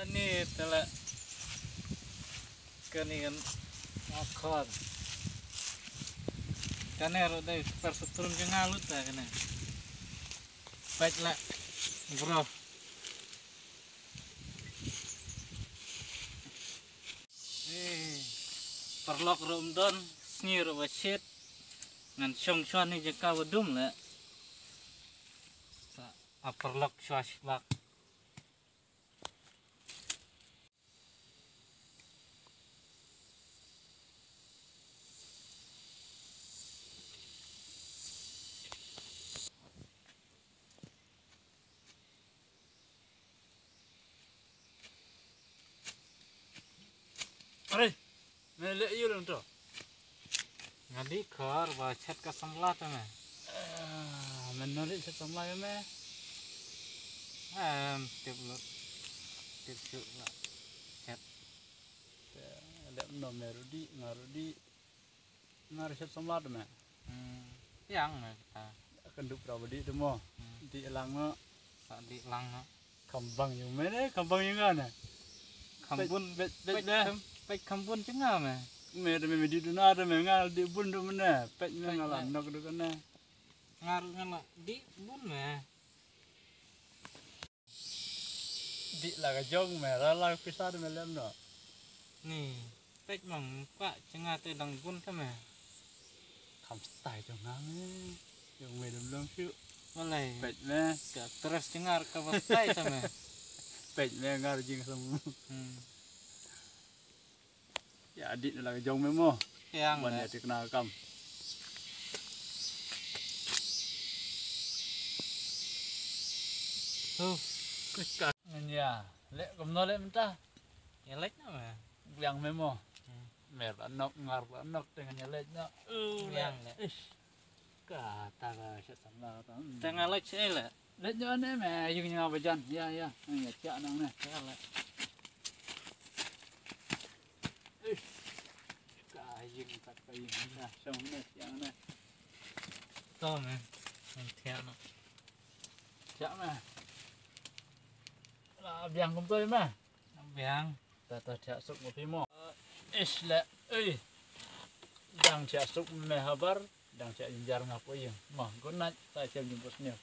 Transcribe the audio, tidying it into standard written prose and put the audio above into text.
ini telah keningan akar. Karena harus dari persetrum ke ngalut lah kena. Baiklah, bro. Perlok rumdon, snir wasit, ngan song chuan ni jeka wadum lah. Perlok swash bak. Aduh, melek you dong tu. Ngadi kar bacet ke semlat tu meh. Menarik set semlat tu meh. Tip lot, tip cuk lah. Set. Ada nom merudi, ngarudi set semlat tu meh. Yang meh. Kenduk prabadi tu mo. Di elang no. Di elang no. Kambang yung meh, kambang yung kan. Kambun bet dah. Pek kampun cengah meh. Meh di dunia ada meh ngal di bun tu mana. Pek ngalan nak tu kan. Ngal di bun meh. Di laga jong meh, rala pisah tu meh lem no. Ni, pek mang pak cengah tu dang bun tu meh. Kam style tu ngam meh. Yang meh dum siu. Malai. Pek meh. Terus cengar ke style tu meh. Pek meh ngar jing semu. Ya adik lah jong memo. Yang banyak dikenal kam. Ya, lek kam no lek mentah. Ya lek nama. Yang memo. Mer anok ngar anok dengan ya lek no. Yang lek. Kata ka set samla ta. Tengah lek sini lek. Lek jo ne me yung nya bajan. Ya. Ya cak nang ne. Ya lek. Yung kat kayu dah song ni yang ni. Tahu meh, nantian. Cak meh. Lah biang kum tu meh. Biang. Tata cak sup ngopi mo. Isla, Dang cak sup meh habar, dang cak jenjar ngapo yang. Mah gunat saya jemput ni.